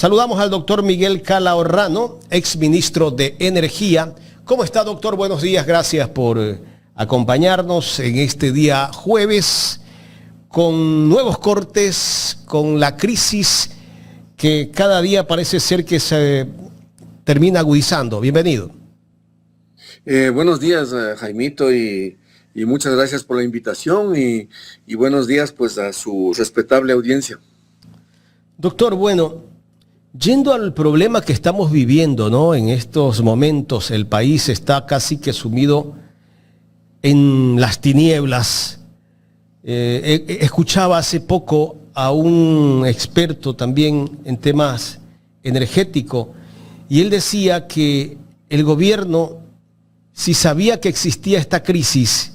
Saludamos al doctor Miguel Calahorrano, exministro de Energía. ¿Cómo está, doctor? Buenos días, gracias por acompañarnos en este día jueves con nuevos cortes, con la crisis que cada día parece ser que se termina agudizando. Bienvenido. Buenos días, Jaimito, y muchas gracias por la invitación y buenos días pues a su respetable audiencia. Doctor, bueno, yendo al problema que estamos viviendo, ¿no? En estos momentos el país está casi que sumido en las tinieblas. Escuchaba hace poco a un experto también en temas energéticos y él decía que el gobierno, si sabía que existía esta crisis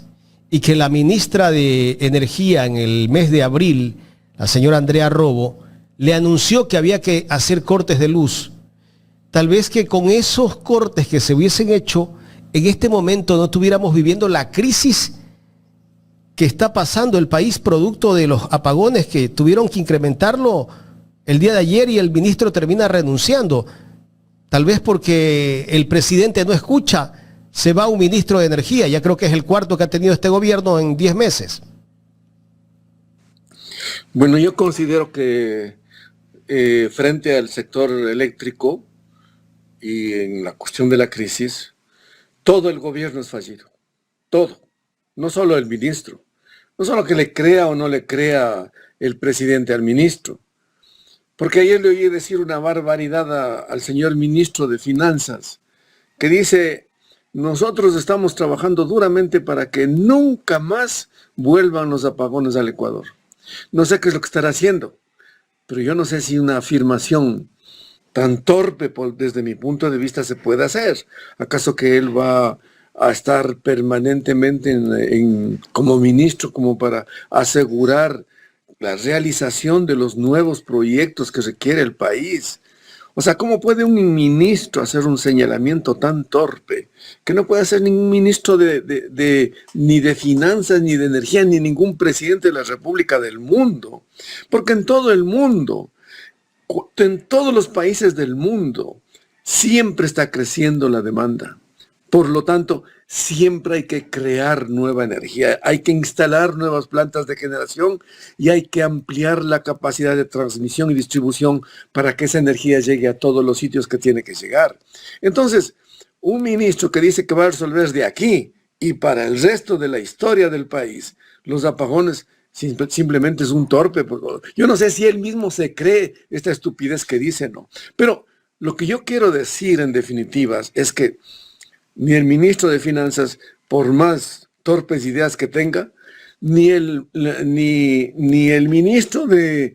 y que la ministra de Energía en el mes de abril, la señora Andrea Robo, le anunció que había que hacer cortes de luz, tal vez que con esos cortes que se hubiesen hecho, en este momento no estuviéramos viviendo la crisis que está pasando el país producto de los apagones que tuvieron que incrementarlo el día de ayer y el ministro termina renunciando. Tal vez porque el presidente no escucha, se va un ministro de Energía. Ya creo que es el cuarto que ha tenido este gobierno en 10 meses. Bueno, yo considero que frente al sector eléctrico y en la cuestión de la crisis, todo el gobierno es fallido. Todo. No solo el ministro. No solo que le crea o no le crea el presidente al ministro. Porque ayer le oí decir una barbaridad al señor ministro de Finanzas, que dice: nosotros estamos trabajando duramente para que nunca más vuelvan los apagones al Ecuador. No sé qué es lo que estará haciendo, pero yo no sé si una afirmación tan torpe desde mi punto de vista se puede hacer. ¿Acaso que él va a estar permanentemente como ministro como para asegurar la realización de los nuevos proyectos que requiere el país? O sea, ¿cómo puede un ministro hacer un señalamiento tan torpe que no puede hacer ningún ministro ni de finanzas, ni de energía, ni ningún presidente de la República del mundo? Porque en todo el mundo, en todos los países del mundo, siempre está creciendo la demanda. Por lo tanto, siempre hay que crear nueva energía, hay que instalar nuevas plantas de generación y hay que ampliar la capacidad de transmisión y distribución para que esa energía llegue a todos los sitios que tiene que llegar. Entonces, un ministro que dice que va a resolver de aquí y para el resto de la historia del país los apagones, simplemente es un torpe. Yo no sé si él mismo se cree esta estupidez que dice, ¿no? Pero lo que yo quiero decir en definitivas es que ni el ministro de Finanzas, por más torpes ideas que tenga, ni el ministro de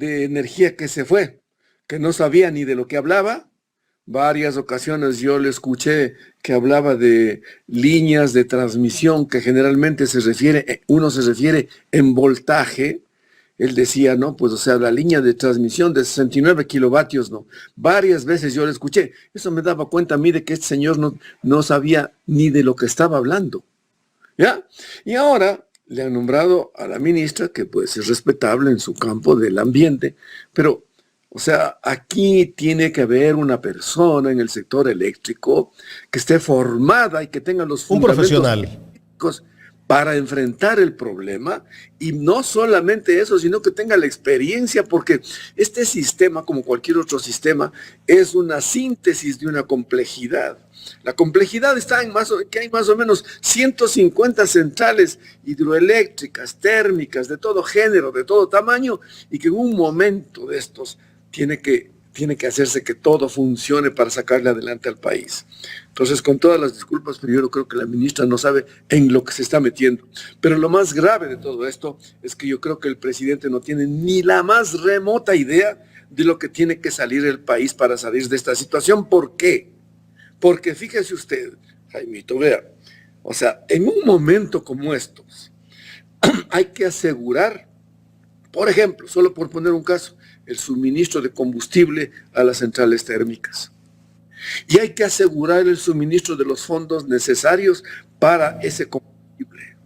Energía que se fue, que no sabía ni de lo que hablaba. Varias ocasiones yo le escuché que hablaba de líneas de transmisión que generalmente uno se refiere en voltaje. Él decía, no, pues o sea, la línea de transmisión de 69 kilovatios, no. Varias veces yo le escuché. Eso me daba cuenta a mí de que este señor no sabía ni de lo que estaba hablando. ¿Ya? Y ahora le han nombrado a la ministra, que puede ser respetable en su campo del ambiente, pero, o sea, aquí tiene que haber una persona en el sector eléctrico que esté formada y que tenga los fundamentos un profesional para enfrentar el problema, y no solamente eso, sino que tenga la experiencia, porque este sistema, como cualquier otro sistema, es una síntesis de una complejidad. La complejidad está en que hay más o menos 150 centrales hidroeléctricas, térmicas, de todo género, de todo tamaño, y que en un momento de estos tiene que hacerse que todo funcione para sacarle adelante al país. Entonces, con todas las disculpas, pero yo creo que la ministra no sabe en lo que se está metiendo. Pero lo más grave de todo esto es que yo creo que el presidente no tiene ni la más remota idea de lo que tiene que salir el país para salir de esta situación. ¿Por qué? Porque fíjese usted, Jaimito, vea, o sea, en un momento como estos, hay que asegurar, por ejemplo, solo por poner un caso, el suministro de combustible a las centrales térmicas. Y hay que asegurar el suministro de los fondos necesarios para ese combustible.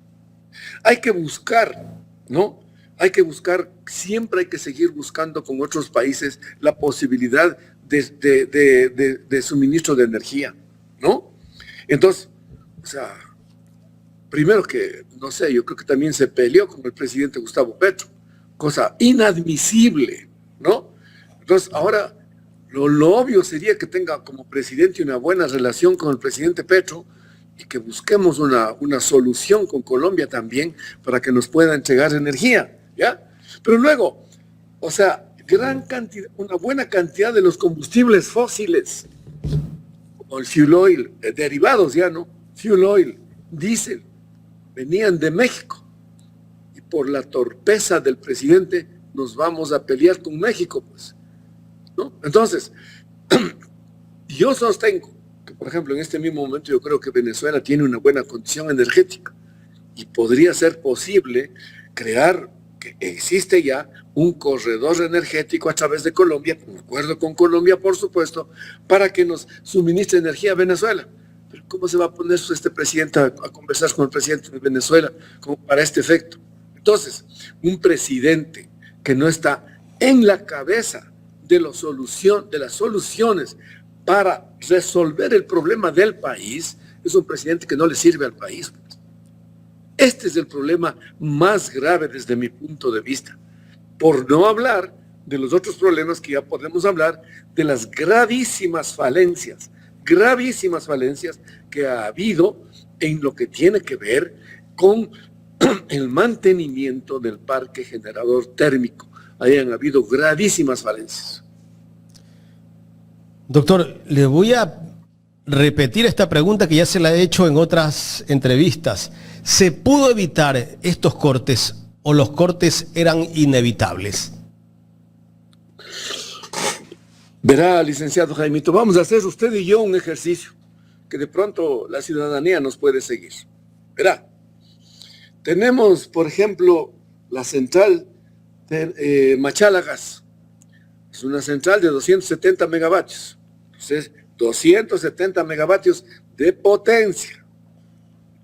Hay que buscar, ¿no?, hay que buscar, siempre hay que seguir buscando con otros países la posibilidad de suministro de energía, ¿no? Entonces, o sea, primero que, no sé, yo creo que también se peleó con el presidente Gustavo Petro, cosa inadmisible, ¿no? Entonces, ahora, lo obvio sería que tenga como presidente una buena relación con el presidente Petro y que busquemos una solución con Colombia también para que nos pueda entregar energía, ¿ya? Pero luego, o sea, una buena cantidad de los combustibles fósiles, como el fuel oil, derivados ya, ¿no? Fuel oil, diésel, venían de México. Y por la torpeza del presidente nos vamos a pelear con México, pues, ¿no? Entonces, yo sostengo que, por ejemplo, en este mismo momento yo creo que Venezuela tiene una buena condición energética y podría ser posible crear, que existe ya, un corredor energético a través de Colombia, de acuerdo con Colombia, por supuesto, para que nos suministre energía a Venezuela. Pero ¿cómo se va a poner este presidente a conversar con el presidente de Venezuela como para este efecto? Entonces, un presidente que no está en la cabeza de las soluciones para resolver el problema del país, es un presidente que no le sirve al país. Este es el problema más grave desde mi punto de vista. Por no hablar de los otros problemas que ya podemos hablar, de las gravísimas falencias que ha habido en lo que tiene que ver con el mantenimiento del parque generador térmico. Ahí han habido gravísimas falencias. Doctor, le voy a repetir esta pregunta que ya se la he hecho en otras entrevistas. ¿Se pudo evitar estos cortes o los cortes eran inevitables? Verá, licenciado Jaimito, vamos a hacer usted y yo un ejercicio que de pronto la ciudadanía nos puede seguir. Verá, tenemos, por ejemplo, la central de Machala Gas. Es una central de 270 megavatios. Entonces, 270 megavatios de potencia.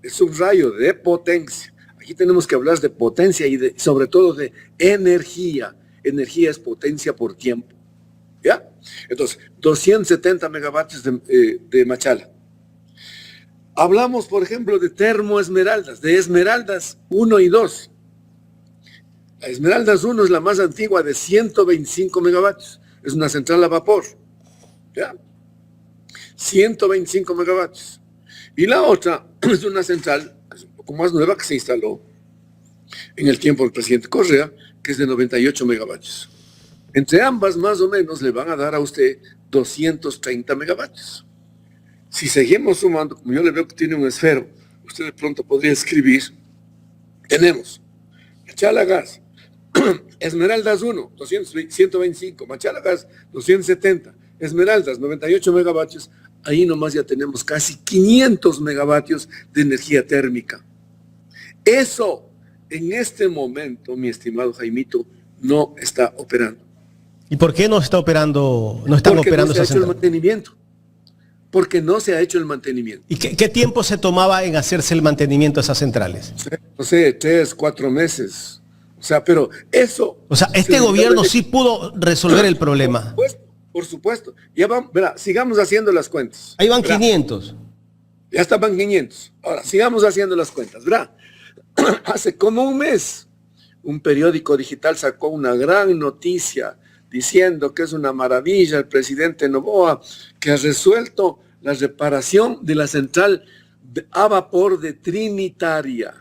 Es un rayo de potencia. Aquí tenemos que hablar de potencia y sobre todo de energía. Energía es potencia por tiempo. ¿Ya? Entonces, 270 megavatios de Machala. Hablamos, por ejemplo, de termoesmeraldas, de Esmeraldas 1 y 2. La Esmeraldas 1 es la más antigua, de 125 megavatios. Es una central a vapor. ¿Ya? 125 megavatios. Y la otra es una central, que es un poco más nueva, que se instaló en el tiempo del presidente Correa, que es de 98 megavatios. Entre ambas, más o menos, le van a dar a usted 230 megavatios. Si seguimos sumando, como yo le veo que tiene un esfero, usted de pronto podría escribir, tenemos Machala Gas, Esmeraldas 1, 125, Machala Gas, 270, Esmeraldas, 98 megavatios, ahí nomás ya tenemos casi 500 megavatios de energía térmica. Eso, en este momento, mi estimado Jaimito, no está operando. ¿Y por qué no está operando? No están operando esa central. Porque no se ha hecho el mantenimiento. ¿Y qué tiempo se tomaba en hacerse el mantenimiento de esas centrales? No sé, 3, 4 meses. O sea, pero eso... O sea, este gobierno sí pudo resolver el problema. Por supuesto. Ya vamos, verá, sigamos haciendo las cuentas. Ahí van 500. Ya estaban 500. Ahora, sigamos haciendo las cuentas. Verá, hace como un mes, un periódico digital sacó una gran noticia diciendo que es una maravilla el presidente Noboa, que ha resuelto la reparación de la central a vapor de Trinitaria.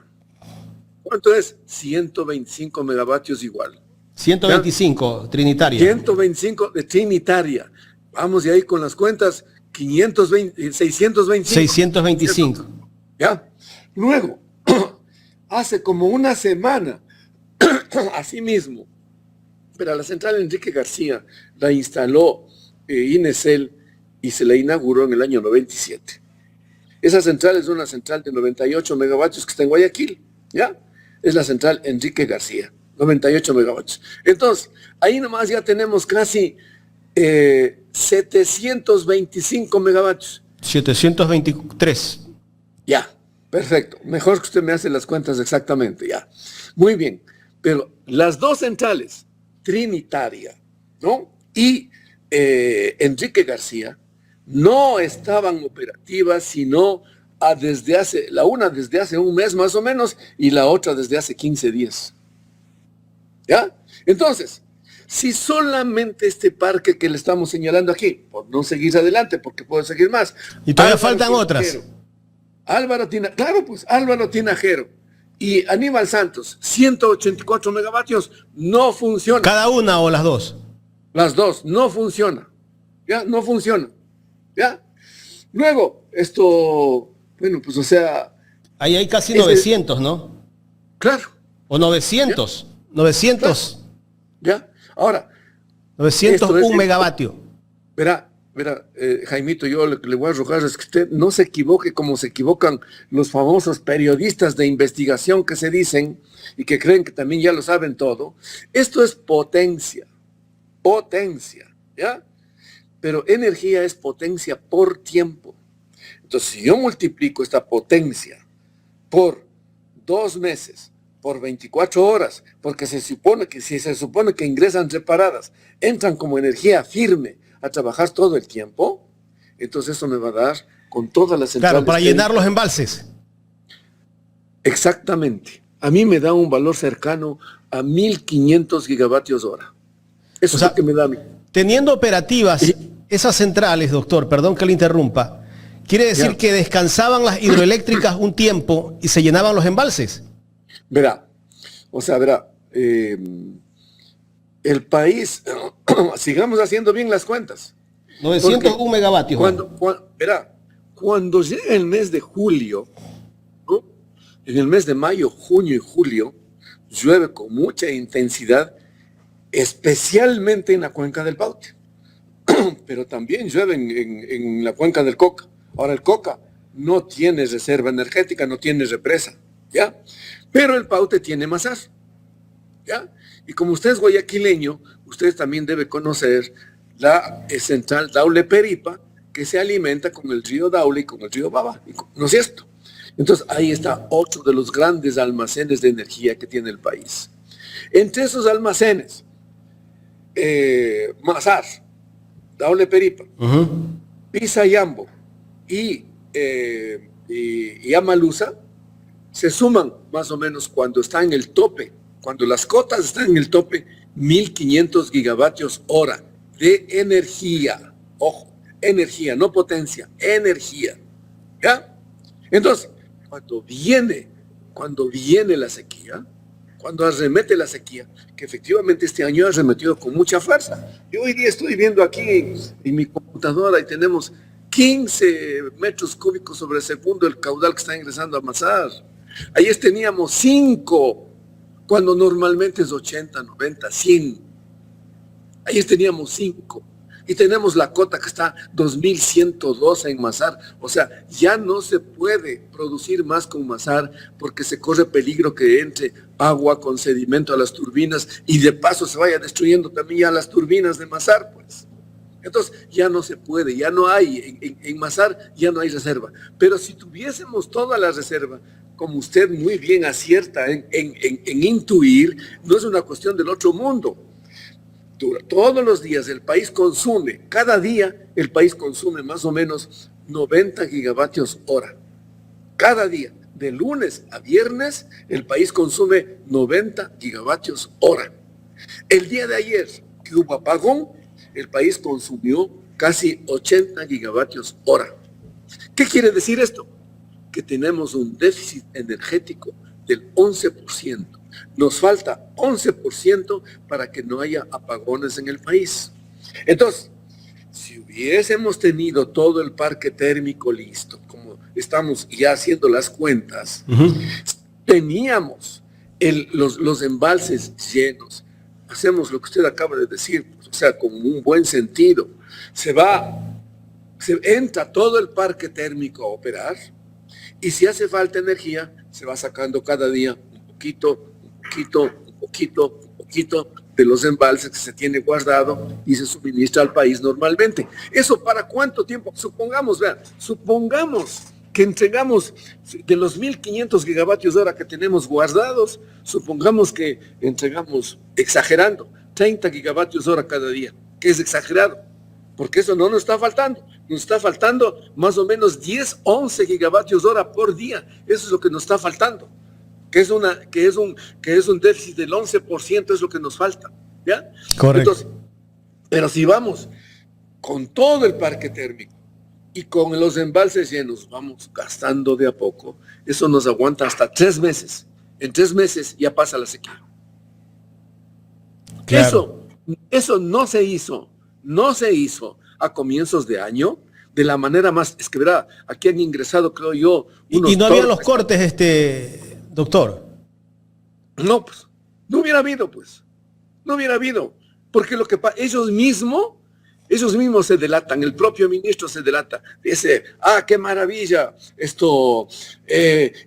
¿Cuánto es? 125 megavatios igual. 125, ¿ya? Trinitaria. 125 de Trinitaria. Vamos de ahí con las cuentas, 625. 625. ¿Ya? Luego, hace como una semana, así mismo, pero la central Enrique García la instaló Inecel y se la inauguró en el año 97. Esa central es una central de 98 megavatios que está en Guayaquil, ¿ya? Es la central Enrique García, 98 megavatios. Entonces, ahí nomás ya tenemos casi 725 megavatios. 723. Ya, perfecto. Mejor que usted me hace las cuentas exactamente, ya. Muy bien. Pero las dos centrales, Trinitaria, ¿no? Y Enrique García, no estaban operativas sino la una desde hace un mes más o menos y la otra desde hace 15 días. ¿Ya? Entonces, si solamente este parque que le estamos señalando aquí, por no seguir adelante, porque puedo seguir más. Y todavía faltan otras. Álvaro Tinajero y Aníbal Santos, 184 megavatios, no funciona. ¿Cada una o las dos? Las dos, no funciona. ¿Ya? No funciona. ¿Ya? Luego, bueno, pues o sea... Ahí hay casi 900, ¿no? Claro. O 900. ¿Ya? 900. Claro. ¿Ya? Ahora... 901 megavatios. Verá, Jaimito, yo lo que le voy a arrojar es que usted no se equivoque como se equivocan los famosos periodistas de investigación que se dicen y que creen que también ya lo saben todo. Esto es potencia, ¿ya? Pero energía es potencia por tiempo. Entonces, si yo multiplico esta potencia por 2 meses, por 24 horas, porque si se supone que ingresan reparadas, entran como energía firme a trabajar todo el tiempo, entonces eso me va a dar con todas las centrales. Claro, para llenar los embalses. Exactamente. A mí me da un valor cercano a 1.500 gigavatios hora. Eso es lo que me da a mí. Teniendo operativas esas centrales, doctor, perdón que le interrumpa, ¿quiere decir que descansaban las hidroeléctricas un tiempo y se llenaban los embalses? Verá, el país, sigamos haciendo bien las cuentas. 901 megavatios. Cuando llega el mes de julio, ¿no? En el mes de mayo, junio y julio, llueve con mucha intensidad, especialmente en la cuenca del Paute. Pero también llueve en la cuenca del Coca. Ahora, el Coca no tiene reserva energética, no tiene represa, ¿ya? Pero el Paute tiene Mazar, ¿ya? Y como usted es guayaquileño, usted también debe conocer la central Daule-Peripa, que se alimenta con el río Daule y con el río Baba, ¿no es cierto? Entonces, ahí está otro de los grandes almacenes de energía que tiene el país. Entre esos almacenes, Mazar, Daule-Peripa, Pisayambo y Amalusa, se suman más o menos cuando está en el tope, cuando las cotas están en el tope, 1.500 gigavatios hora de energía. Ojo, energía, no potencia, energía. ¿Ya? Entonces, cuando viene la sequía, cuando arremete la sequía, que efectivamente este año ha arremetido con mucha fuerza. Yo hoy día estoy viendo aquí en mi computadora y tenemos 15 metros cúbicos sobre segundo el caudal que está ingresando a Mazar. Ayer teníamos 5, cuando normalmente es 80, 90, 100. Ayer teníamos 5. Y tenemos la cota que está 2.112 en Mazar. O sea, ya no se puede producir más con Mazar porque se corre peligro que entre agua con sedimento a las turbinas y de paso se vaya destruyendo también ya las turbinas de Mazar, pues. Entonces, ya no se puede, ya no hay, en Mazar ya no hay reserva. Pero si tuviésemos toda la reserva, como usted muy bien acierta en intuir, no es una cuestión del otro mundo. Todos los días el país consume, cada día el país consume más o menos 90 gigavatios hora. Cada día, de lunes a viernes, el país consume 90 gigavatios hora. El día de ayer, que hubo apagón, el país consumió casi 80 gigavatios hora. ¿Qué quiere decir esto? Que tenemos un déficit energético del 11%. Nos falta 11% para que no haya apagones en el país. Entonces, si hubiésemos tenido todo el parque térmico listo, como estamos ya haciendo las cuentas, teníamos los embalses llenos, hacemos lo que usted acaba de decir, pues, o sea, con un buen sentido, se entra todo el parque térmico a operar, y si hace falta energía, se va sacando cada día un poquito de los embalses que se tiene guardado y se suministra al país normalmente. ¿Eso para cuánto tiempo? Supongamos que entregamos de los 1.500 gigavatios hora que tenemos guardados, supongamos que entregamos, exagerando, 30 gigavatios hora cada día, que es exagerado, porque eso no nos está faltando. Nos está faltando más o menos 10, 11 gigavatios hora por día. Eso es lo que nos está faltando. Que es un déficit del 11%, es lo que nos falta. ¿Ya? Correcto. Entonces, pero si vamos con todo el parque térmico y con los embalses llenos, vamos gastando de a poco, eso nos aguanta hasta 3 meses. En 3 meses ya pasa la sequía. Claro. Eso no se hizo a comienzos de año de la manera más, es que verá, aquí han ingresado, creo yo, y no había los cortes, doctor. No, pues, no hubiera habido, porque lo que pasa, ellos mismos se delatan, el propio ministro se delata, dice, qué maravilla,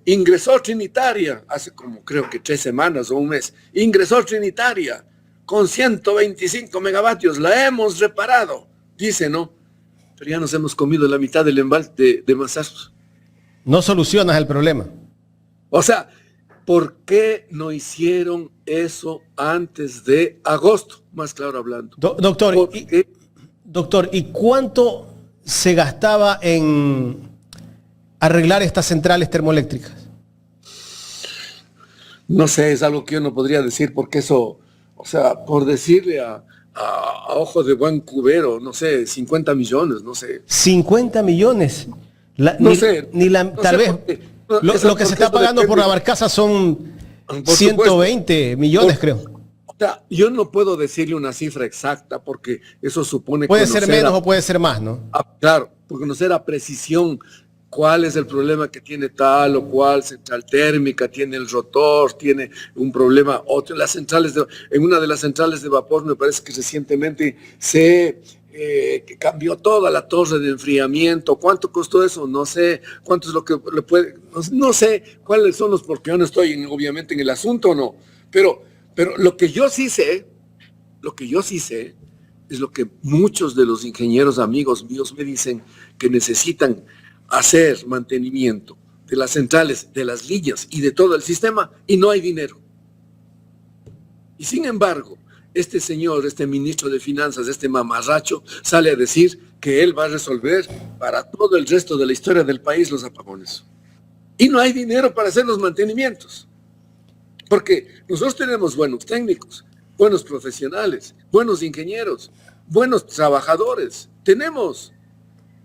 ingresó Trinitaria, hace como creo que 3 semanas o un mes, ingresó Trinitaria, con 125 megavatios, la hemos reparado, dice, ¿no? Pero ya nos hemos comido la mitad del embalse de Mazazos. No solucionas el problema. O sea, ¿por qué no hicieron eso antes de agosto? Más claro hablando. Doctor, ¿y cuánto se gastaba en arreglar estas centrales termoeléctricas? No sé, es algo que yo no podría decir porque eso, o sea, por decirle a ojos de buen cubero, no sé, 50 millones, no sé. 50 millones. Tal vez lo que se está pagando por la barcaza son 120 millones, creo. O sea, yo no puedo decirle una cifra exacta porque eso supone... Puede ser menos o puede ser más, ¿no? Claro, por conocer a precisión cuál es el problema que tiene tal o cual central térmica, tiene el rotor, tiene un problema, otro, en una de las centrales de vapor me parece que recientemente se cambió toda la torre de enfriamiento. ¿Cuánto costó eso? No sé. ¿Cuánto es lo que le puede? No sé cuáles son los, porque yo no estoy obviamente en el asunto, no. Pero lo que yo sí sé es lo que muchos de los ingenieros amigos míos me dicen, que necesitan hacer mantenimiento de las centrales, de las líneas y de todo el sistema, y no hay dinero. Y sin embargo, este señor, este ministro de Finanzas, este mamarracho, sale a decir que él va a resolver para todo el resto de la historia del país los apagones. Y no hay dinero para hacer los mantenimientos. Porque nosotros tenemos buenos técnicos, buenos profesionales, buenos ingenieros, buenos trabajadores. Tenemos.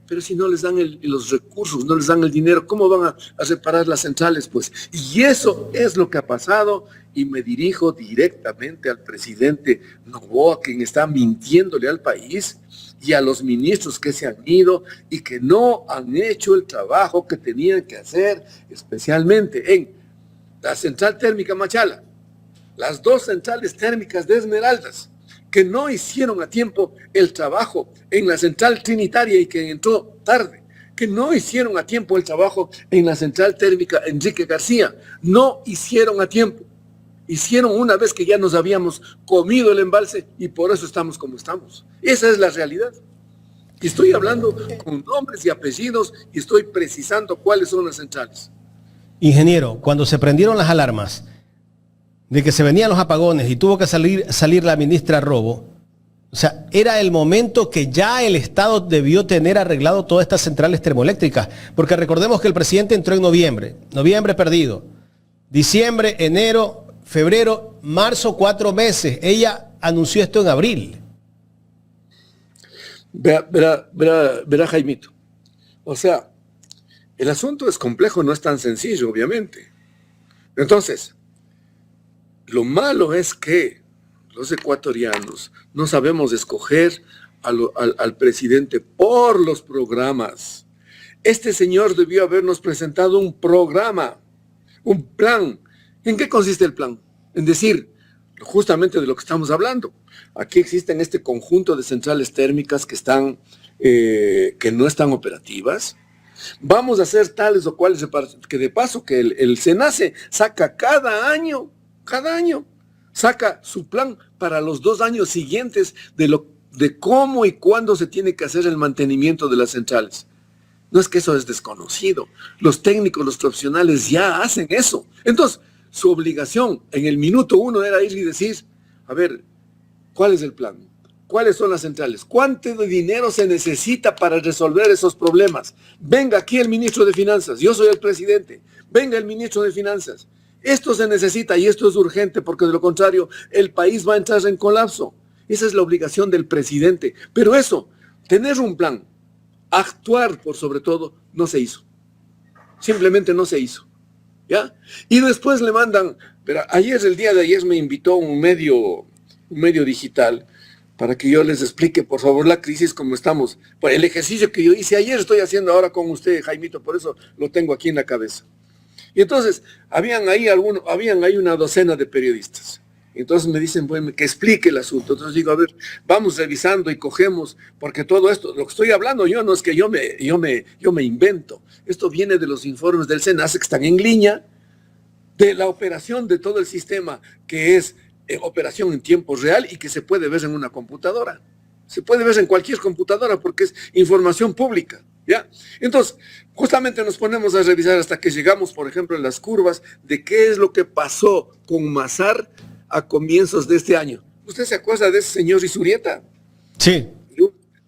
Pero si no les dan los recursos, no les dan el dinero, ¿cómo van a reparar las centrales? Pues, y eso es lo que ha pasado, y me dirijo directamente al presidente Noboa, quien está mintiéndole al país, y a los ministros que se han ido y que no han hecho el trabajo que tenían que hacer, especialmente en la central térmica Machala, las 2 centrales térmicas de Esmeraldas, que no hicieron a tiempo el trabajo en la central trinitaria y que entró tarde, que no hicieron a tiempo el trabajo en la central térmica Enrique García, no hicieron a tiempo, hicieron una vez que ya nos habíamos comido el embalse y por eso estamos como estamos. Esa es la realidad. Y estoy hablando con nombres y apellidos y estoy precisando cuáles son las centrales. Ingeniero, cuando se prendieron las alarmas de que se venían los apagones y tuvo que salir la ministra Robo, o sea, era el momento que ya el Estado debió tener arreglado todas estas centrales termoeléctricas, porque recordemos que el presidente entró en noviembre perdido, diciembre, enero, febrero, marzo, 4 meses, ella anunció esto en abril. Verá, Jaimito, o sea, el asunto es complejo, no es tan sencillo, obviamente. Entonces, lo malo es que los ecuatorianos no sabemos escoger al presidente por los programas. Este señor debió habernos presentado un programa, un plan. ¿En qué consiste el plan? En decir, justamente de lo que estamos hablando. Aquí existen este conjunto de centrales térmicas que no están operativas. Vamos a hacer tales o cuales, que de paso que el SENACE saca cada año, saca su plan para los 2 años siguientes de cómo y cuándo se tiene que hacer el mantenimiento de las centrales. No es que eso es desconocido. Los técnicos, los profesionales ya hacen eso. Entonces, su obligación en el minuto 1 era ir y decir, a ver, ¿cuál es el plan? ¿Cuáles son las centrales? ¿Cuánto de dinero se necesita para resolver esos problemas? Venga aquí el ministro de Finanzas, yo soy el presidente. Venga el ministro de Finanzas. Esto se necesita y esto es urgente porque de lo contrario el país va a entrar en colapso. Esa es la obligación del presidente. Pero eso, tener un plan, actuar por sobre todo, no se hizo. Simplemente no se hizo. ¿Ya? Y después le mandan, pero el día de ayer me invitó un medio digital para que yo les explique, por favor, la crisis como estamos. Pues el ejercicio que yo hice ayer estoy haciendo ahora con usted, Jaimito, por eso lo tengo aquí en la cabeza. Y entonces, habían ahí una docena de periodistas. Entonces me dicen, bueno, que explique el asunto. Entonces digo, a ver, vamos revisando y cogemos, porque todo esto, lo que estoy hablando yo no es que yo me invento. Esto viene de los informes del SENACE que están en línea, de la operación de todo el sistema, que es operación en tiempo real y que se puede ver en una computadora. Se puede ver en cualquier computadora porque es información pública, ¿ya? Entonces, justamente nos ponemos a revisar hasta que llegamos, por ejemplo, en las curvas de qué es lo que pasó con Mazar a comienzos de este año. ¿Usted se acuerda de ese señor Isurieta? Sí.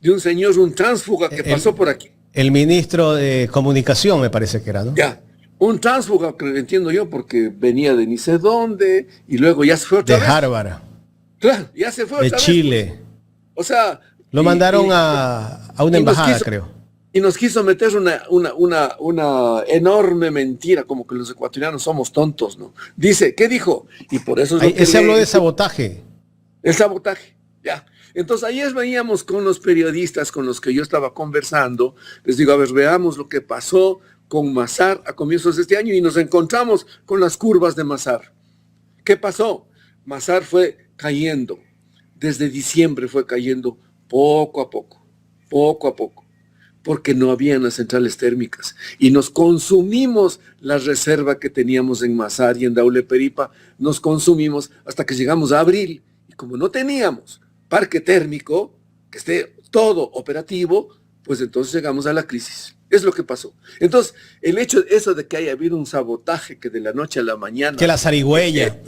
De un señor, un tránsfuga que pasó por aquí. El ministro de Comunicación me parece que era, ¿no? Ya. Un tránsfuga, que entiendo yo, porque venía de ni sé dónde y luego ya se fue otra vez. De Harvard. Claro, ya se fue otra vez. De Chile. O sea... Lo mandaron a una embajada, creo. Y nos quiso meter una enorme mentira, como que los ecuatorianos somos tontos, ¿no? Dice, ¿qué dijo? Y por eso es lo que se habló de sabotaje. El sabotaje, ya. Entonces ayer veníamos con los periodistas con los que yo estaba conversando. Les digo, a ver, veamos lo que pasó con Mazar a comienzos de este año y nos encontramos con las curvas de Mazar. ¿Qué pasó? Mazar fue cayendo. Desde diciembre fue cayendo poco a poco, porque no habían las centrales térmicas y nos consumimos la reserva que teníamos en Mazar y en Daule Peripa, nos consumimos hasta que llegamos a abril y como no teníamos parque térmico que esté todo operativo, pues entonces llegamos a la crisis. Es lo que pasó. Entonces, el hecho eso de que haya habido un sabotaje que de la noche a la mañana... Que la zarigüeya...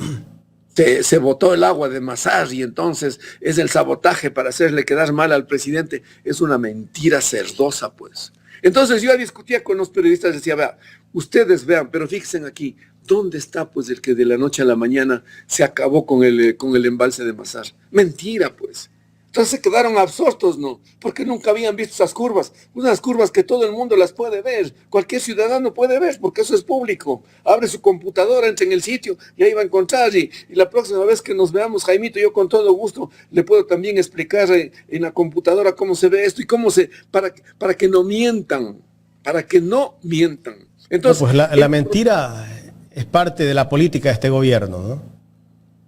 Se botó el agua de Mazar y entonces es el sabotaje para hacerle quedar mal al presidente. Es una mentira cerdosa, pues. Entonces yo discutía con los periodistas, decía, vea, ustedes vean, pero fíjense aquí, ¿dónde está pues el que de la noche a la mañana se acabó con el embalse de Mazar? Mentira, pues. Entonces se quedaron absortos, ¿no? Porque nunca habían visto esas curvas. Unas curvas que todo el mundo las puede ver. Cualquier ciudadano puede ver, porque eso es público. Abre su computadora, entra en el sitio y ahí va a encontrar. Y la próxima vez que nos veamos, Jaimito, yo con todo gusto le puedo también explicar en la computadora cómo se ve esto y cómo para que no mientan. Para que no mientan. Entonces, no, pues la mentira es parte de la política de este gobierno, ¿no?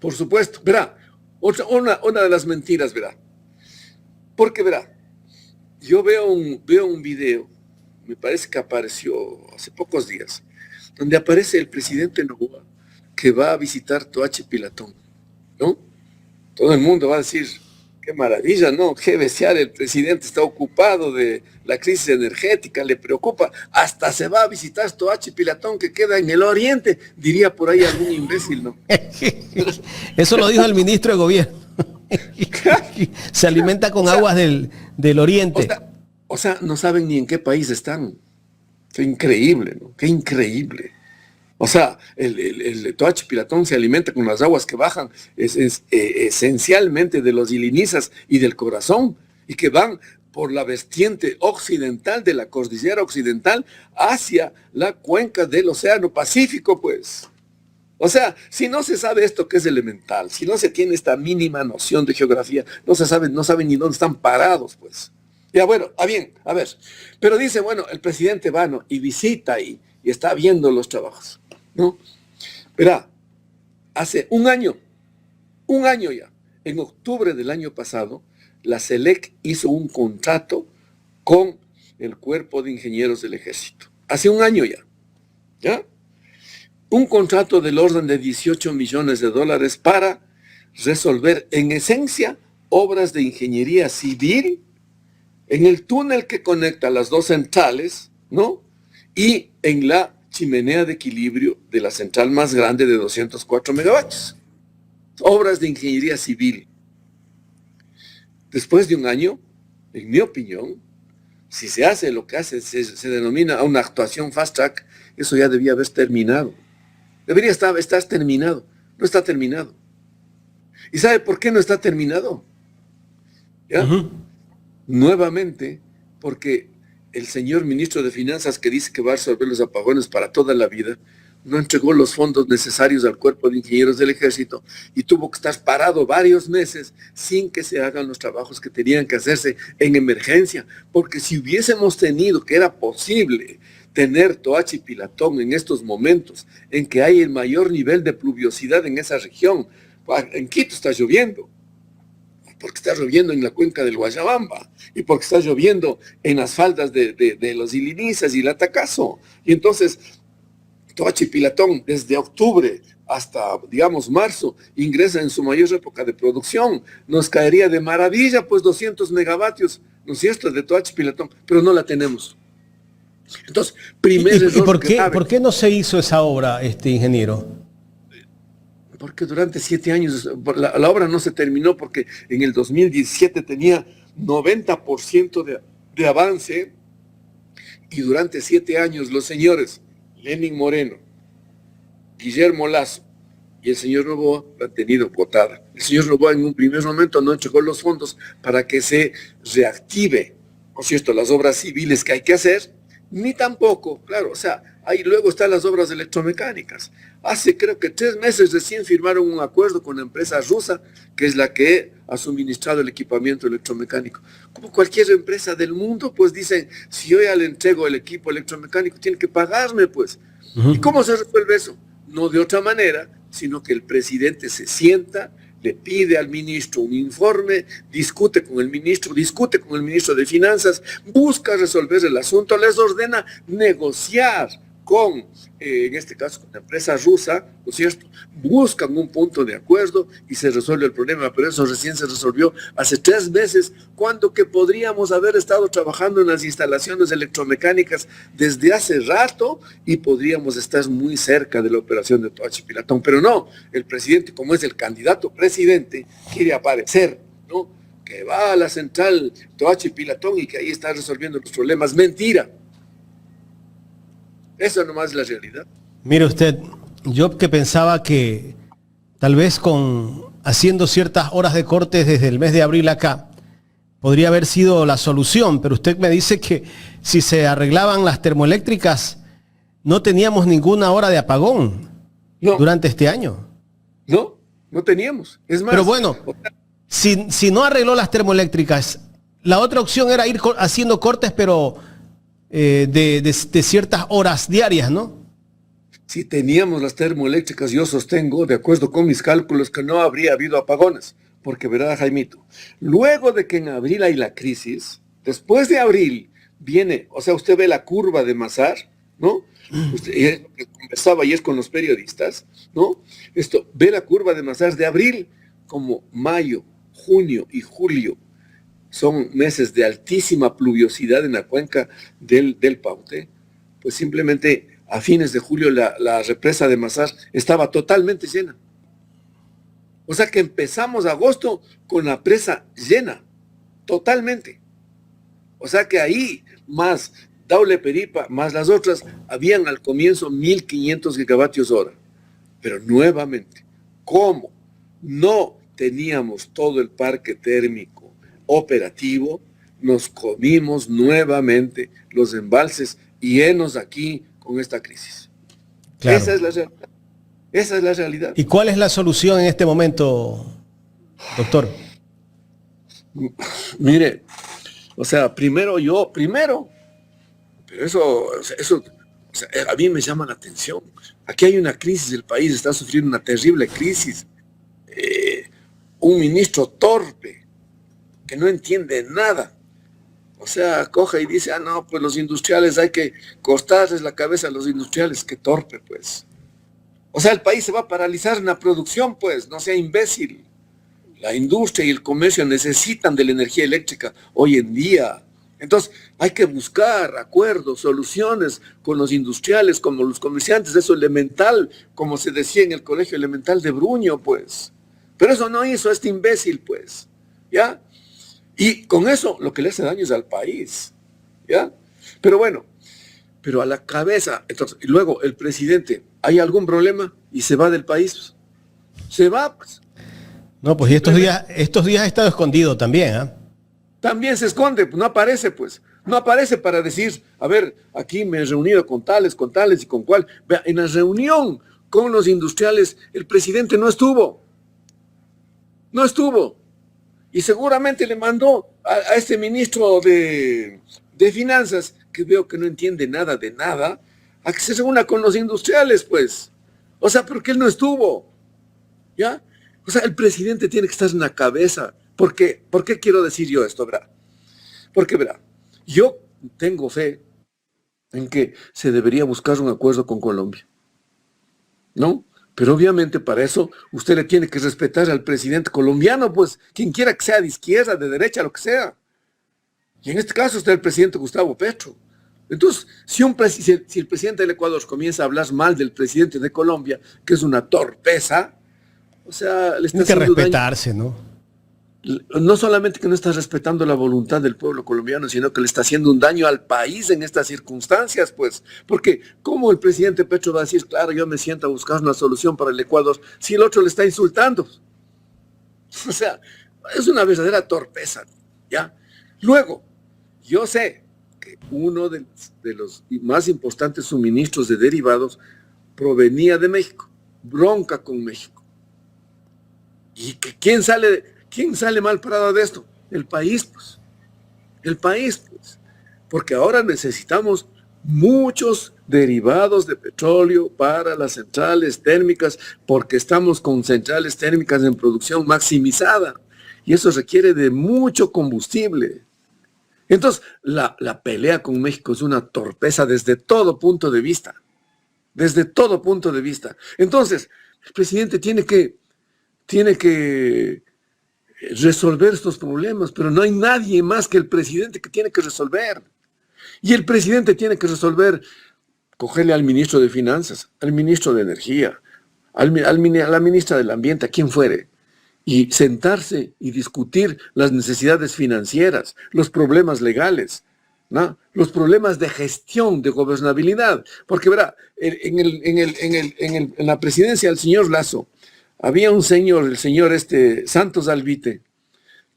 Por supuesto. Verá, una de las mentiras, verá. Porque verá, yo veo un video, me parece que apareció hace pocos días, donde aparece el presidente Noboa que va a visitar Toachi Pilatón, ¿no? Todo el mundo va a decir, qué maravilla, ¿no? Qué bestial, el presidente está ocupado de la crisis energética, le preocupa, hasta se va a visitar Toachi Pilatón que queda en el oriente, diría por ahí algún imbécil, ¿no? Eso lo dijo el ministro de Gobierno. Se alimenta con aguas del oriente. O sea, no saben ni en qué país están. Qué increíble, ¿no? Qué increíble. O sea, el Toachi Pilatón se alimenta con las aguas que bajan esencialmente de los ilinizas y del corazón y que van por la vertiente occidental de la cordillera occidental hacia la cuenca del Océano Pacífico, pues. O sea, si no se sabe esto que es elemental, si no se tiene esta mínima noción de geografía, no saben ni dónde están parados, pues. Ya bueno, bien, a ver. Pero dice, bueno, el presidente va, ¿no? Y visita y está viendo los trabajos, ¿no? Verá, hace un año ya, en octubre del año pasado, la SELEC hizo un contrato con el Cuerpo de Ingenieros del Ejército. Hace un año ya, ¿ya? Un contrato del orden de $18 millones para resolver en esencia obras de ingeniería civil en el túnel que conecta las dos centrales ¿no? Y en la chimenea de equilibrio de la central más grande de 204 megavatios. Obras de ingeniería civil. Después de un año, en mi opinión, si se hace lo que hace, se denomina una actuación fast track, eso ya debía haber terminado. Debería estar terminado. No está terminado. ¿Y sabe por qué no está terminado? ¿Ya? Nuevamente, porque el señor ministro de Finanzas, que dice que va a resolver los apagones para toda la vida, no entregó los fondos necesarios al cuerpo de ingenieros del ejército y tuvo que estar parado varios meses sin que se hagan los trabajos que tenían que hacerse en emergencia. Porque si hubiésemos tenido, que era posible, tener Toachi Pilatón en estos momentos en que hay el mayor nivel de pluviosidad en esa región, en Quito está lloviendo, porque está lloviendo en la cuenca del Guayabamba y porque está lloviendo en las faldas de los Ilinizas y el Atacazo. Y entonces, Toachi Pilatón, desde octubre hasta, digamos, marzo, ingresa en su mayor época de producción. Nos caería de maravilla, pues, 200 megavatios, ¿no es cierto?, de Toachi Pilatón, pero no la tenemos. Entonces, ¿Y por qué no se hizo esa obra, ingeniero? Porque durante 7 años la obra no se terminó porque en el 2017 tenía 90% de avance y durante 7 años los señores Lenin Moreno, Guillermo Lazo y el señor Noboa la han tenido botada. El señor Noboa en un primer momento no entregó los fondos para que se reactive, ¿no es cierto?, las obras civiles que hay que hacer, ni tampoco, claro, o sea, ahí luego están las obras electromecánicas. Hace creo que 3 meses recién firmaron un acuerdo con la empresa rusa, que es la que ha suministrado el equipamiento electromecánico. Como cualquier empresa del mundo, pues dicen, si yo ya le entrego el equipo electromecánico, tiene que pagarme, pues. ¿Y cómo se resuelve eso? No de otra manera, sino que el presidente se sienta, le pide al ministro un informe, discute con el ministro de Finanzas, busca resolver el asunto, les ordena negociar con, en este caso, con la empresa rusa, ¿no es cierto? Buscan un punto de acuerdo y se resuelve el problema, pero eso recién se resolvió hace 3 meses, cuando que podríamos haber estado trabajando en las instalaciones electromecánicas desde hace rato y podríamos estar muy cerca de la operación de Toachi Pilatón, pero no, el presidente, como es el candidato presidente, quiere aparecer, ¿no?, que va a la central Toachi Pilatón y que ahí está resolviendo los problemas. Mentira. Eso nomás es la realidad. Mire usted, yo que pensaba que tal vez haciendo ciertas horas de cortes desde el mes de abril acá, podría haber sido la solución, pero usted me dice que si se arreglaban las termoeléctricas, no teníamos ninguna hora de apagón durante este año. No teníamos. Es más, pero bueno, si no arregló las termoeléctricas, la otra opción era ir haciendo cortes, pero de ciertas horas diarias, ¿no? Si teníamos las termoeléctricas, yo sostengo, de acuerdo con mis cálculos, que no habría habido apagones, porque verá, Jaimito, luego de que en abril hay la crisis, después de abril viene, o sea, usted ve la curva de Mazar, ¿no? Usted conversaba ayer con los periodistas, ¿no? Ve la curva de Mazar de abril, como mayo, junio y julio, son meses de altísima pluviosidad en la cuenca del Paute, pues simplemente a fines de julio la represa de Mazar estaba totalmente llena. O sea que empezamos agosto con la presa llena, totalmente. O sea que ahí, más Daule Peripa, más las otras, habían al comienzo 1.500 gigavatios hora. Pero nuevamente, ¿cómo no teníamos todo el parque térmico operativo? Nos comimos nuevamente los embalses llenos aquí con esta crisis. Claro. Esa es la realidad. Esa es la realidad. ¿Y cuál es la solución en este momento, doctor? Mire, o sea, pero eso a mí me llama la atención. Aquí hay una crisis, el país está sufriendo una terrible crisis. Un ministro torpe, que no entiende nada. O sea, coge y dice, no, pues los industriales hay que cortarles la cabeza a los industriales. Qué torpe, pues. O sea, el país se va a paralizar en la producción, pues, no sea imbécil. La industria y el comercio necesitan de la energía eléctrica hoy en día. Entonces, hay que buscar acuerdos, soluciones con los industriales, con los comerciantes, eso elemental, como se decía en el colegio elemental de Bruño, pues. Pero eso no hizo este imbécil, pues, ¿ya? Y con eso lo que le hace daño es al país, ¿ya? Pero bueno, pero a la cabeza, entonces, y luego el presidente, ¿hay algún problema? Y se va del país, se va, pues. No, pues y estos días ha estado escondido también, ¿ah? También se esconde, pues no aparece, pues. No aparece para decir, a ver, aquí me he reunido con tales y con cual. Vea, en la reunión con los industriales, el presidente no estuvo. No estuvo. Y seguramente le mandó a este ministro de Finanzas, que veo que no entiende nada de nada, a que se reúna con los industriales, pues. O sea, porque él no estuvo. ¿Ya? O sea, el presidente tiene que estar en la cabeza. ¿Por qué quiero decir yo esto, verdad? Porque, verá, yo tengo fe en que se debería buscar un acuerdo con Colombia, ¿no? Pero obviamente para eso usted le tiene que respetar al presidente colombiano, pues, quien quiera que sea de izquierda, de derecha, lo que sea. Y en este caso está el presidente Gustavo Petro. Entonces, si el presidente del Ecuador comienza a hablar mal del presidente de Colombia, que es una torpeza, o sea, le está Tiene que haciendo respetarse, daño. ¿no? No solamente que no está respetando la voluntad del pueblo colombiano, sino que le está haciendo un daño al país en estas circunstancias, pues. Porque, ¿cómo el presidente Petro va a decir, claro, yo me siento a buscar una solución para el Ecuador, si el otro le está insultando? O sea, es una verdadera torpeza, ¿ya? Luego, yo sé que uno de los más importantes suministros de derivados provenía de México, bronca con México. ¿Y que quién sale mal parado de esto? El país, pues. El país, pues. Porque ahora necesitamos muchos derivados de petróleo para las centrales térmicas, porque estamos con centrales térmicas en producción maximizada. Y eso requiere de mucho combustible. Entonces, la pelea con México es una torpeza desde todo punto de vista. Desde todo punto de vista. Entonces, el presidente tiene que resolver estos problemas, pero no hay nadie más que el presidente que tiene que resolver. Y el presidente tiene que resolver, cogerle al ministro de Finanzas, al ministro de Energía, a la ministra del Ambiente, a quien fuere, y sentarse y discutir las necesidades financieras, los problemas legales, ¿no? Los problemas de gestión, de gobernabilidad. Porque verá, en la presidencia del señor Lasso, había un señor, el señor Santos Alvite,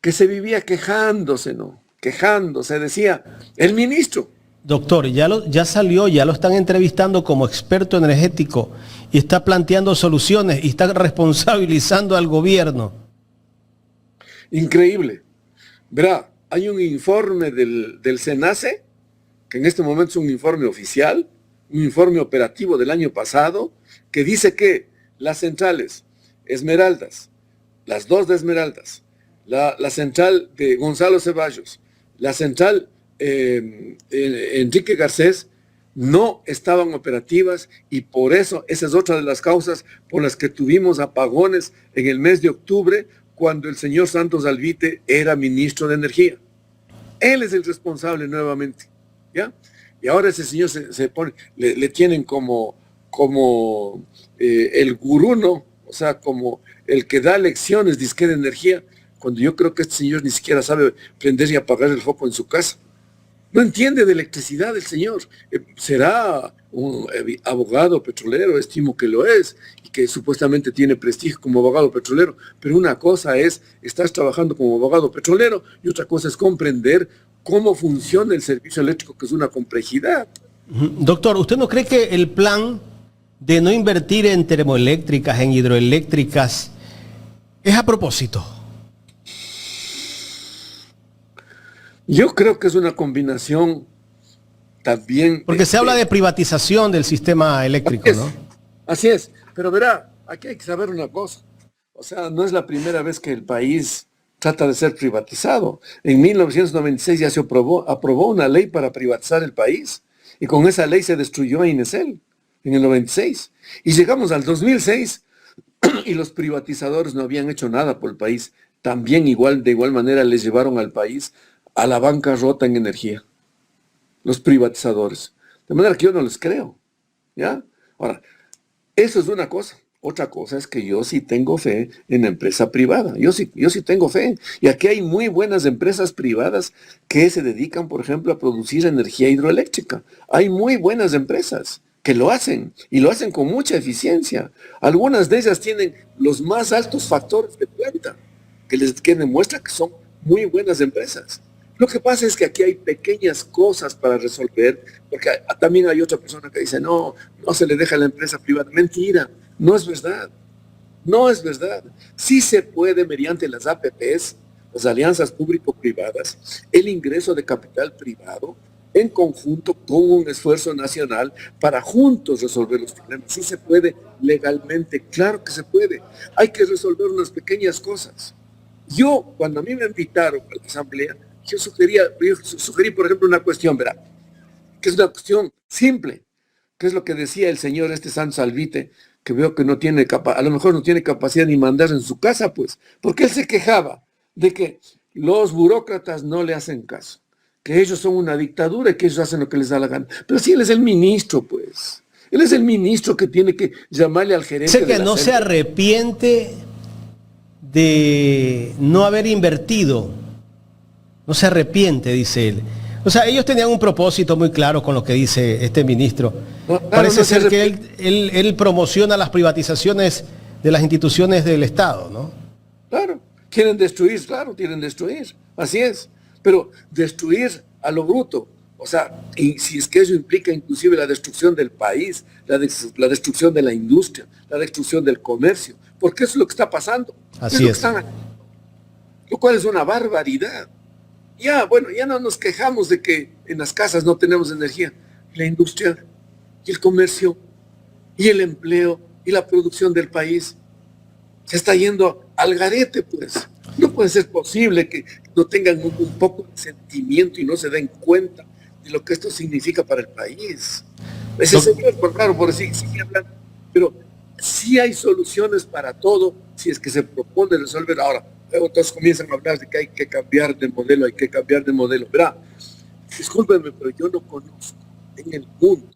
que se vivía quejándose, ¿no? Quejándose, decía, el ministro. Doctor, ya salió, ya lo están entrevistando como experto energético y está planteando soluciones y está responsabilizando al gobierno. Increíble. Verá, hay un informe del SENACE, que en este momento es un informe oficial, un informe operativo del año pasado, que dice que las centrales Esmeraldas, las dos de Esmeraldas, la central de Gonzalo Ceballos, la central Enrique Garcés, no estaban operativas y por eso esa es otra de las causas por las que tuvimos apagones en el mes de octubre cuando el señor Santos Alvite era ministro de Energía. Él es el responsable nuevamente, ¿ya? Y ahora ese señor se pone, le tienen como el gurú, ¿no? O sea, como el que da lecciones de energía, cuando yo creo que este señor ni siquiera sabe prender y apagar el foco en su casa. No entiende de electricidad el señor. Será un abogado petrolero, estimo que lo es, y que supuestamente tiene prestigio como abogado petrolero, pero una cosa es estar trabajando como abogado petrolero y otra cosa es comprender cómo funciona el servicio eléctrico, que es una complejidad. Doctor, ¿usted no cree que el plan de no invertir en termoeléctricas, en hidroeléctricas, es a propósito? Yo creo que es una combinación también. Porque se habla de privatización del sistema eléctrico, ¿no? Así es, pero verá, aquí hay que saber una cosa. O sea, no es la primera vez que el país trata de ser privatizado. En 1996 ya se aprobó una ley para privatizar el país y con esa ley se destruyó a Inesel en el 96. Y llegamos al 2006 y los privatizadores no habían hecho nada por el país. También de igual manera les llevaron al país a la bancarrota en energía, los privatizadores. De manera que yo no les creo, ¿ya? Ahora, eso es una cosa. Otra cosa es que yo sí tengo fe en la empresa privada. Yo sí tengo fe. Y aquí hay muy buenas empresas privadas que se dedican, por ejemplo, a producir energía hidroeléctrica. Hay muy buenas empresas que lo hacen y lo hacen con mucha eficiencia. Algunas de ellas tienen los más altos factores de planta, que demuestra que son muy buenas empresas. Lo que pasa es que aquí hay pequeñas cosas para resolver, porque también hay otra persona que dice, no se le deja a la empresa privada. Mentira, no es verdad. No es verdad. Sí se puede mediante las APPs, las alianzas público-privadas, el ingreso de capital privado en conjunto con un esfuerzo nacional para juntos resolver los problemas. Sí se puede legalmente, claro que se puede. Hay que resolver unas pequeñas cosas. Yo, cuando a mí me invitaron a la asamblea, yo sugerí, por ejemplo, una cuestión, ¿verdad? Que es una cuestión simple, que es lo que decía el señor Santos Alvite, que veo que no tiene a lo mejor no tiene capacidad ni mandar en su casa, pues, porque él se quejaba de que los burócratas no le hacen caso, que ellos son una dictadura y que ellos hacen lo que les da la gana. Pero si él es el ministro, pues, él es el ministro que tiene que llamarle al gerente. Sé que no se arrepiente de no haber invertido, no se arrepiente, dice él. O sea, ellos tenían un propósito muy claro con lo que dice este ministro. No, claro, parece ser que él promociona las privatizaciones de las instituciones del Estado, ¿no? Claro, quieren destruir, así es. Pero destruir a lo bruto, o sea, y si es que eso implica inclusive la destrucción del país, la destrucción de la industria, la destrucción del comercio, porque eso es lo que está pasando. Así es. Lo cual es una barbaridad. Ya no nos quejamos de que en las casas no tenemos energía. La industria y el comercio y el empleo y la producción del país se está yendo al garete, pues. No puede ser posible que no tengan un poco de sentimiento y no se den cuenta de lo que esto significa para el país. Ese señor, claro, por decir, sigue hablando, pero sí hay soluciones para todo si es que se propone resolver. Ahora, luego todos comienzan a hablar de que hay que cambiar de modelo, Verá, discúlpenme, pero yo no conozco en el mundo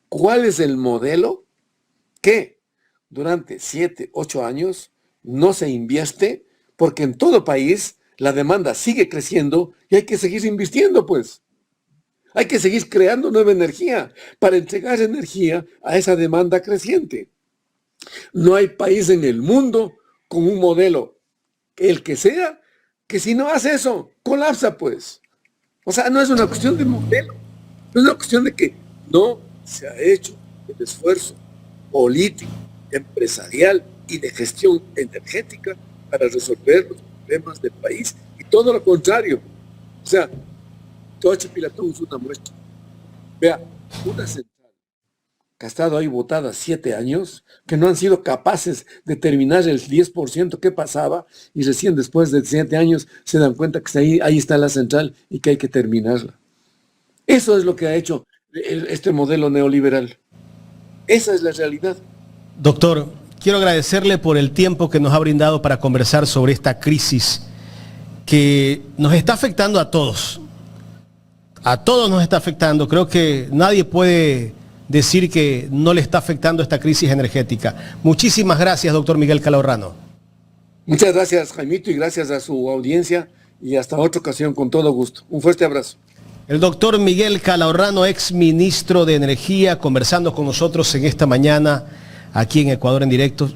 cuál es el modelo que durante 7, 8 años no se invierte, porque en todo país la demanda sigue creciendo y hay que seguir invirtiendo, pues. Hay que seguir creando nueva energía para entregar energía a esa demanda creciente. No hay país en el mundo con un modelo, el que sea, que si no hace eso, colapsa, pues. O sea, no es una cuestión de modelo, es una cuestión de que no se ha hecho el esfuerzo político, empresarial y de gestión energética para resolver los problemas del país, y todo lo contrario. O sea, Toachi Pilatón es una muestra. Vea, una central que ha estado ahí botada 7 años, que no han sido capaces de terminar el 10% que pasaba, y recién después de 7 años se dan cuenta que ahí está la central y que hay que terminarla. Eso es lo que ha hecho este modelo neoliberal. Esa es la realidad. Doctor, quiero agradecerle por el tiempo que nos ha brindado para conversar sobre esta crisis que nos está afectando a todos. A todos nos está afectando. Creo que nadie puede decir que no le está afectando esta crisis energética. Muchísimas gracias, doctor Miguel Calahorrano. Muchas gracias, Jaimito, y gracias a su audiencia, y hasta otra ocasión, con todo gusto. Un fuerte abrazo. El doctor Miguel Calahorrano, ex ministro de Energía, conversando con nosotros en esta mañana aquí en Ecuador en Directo.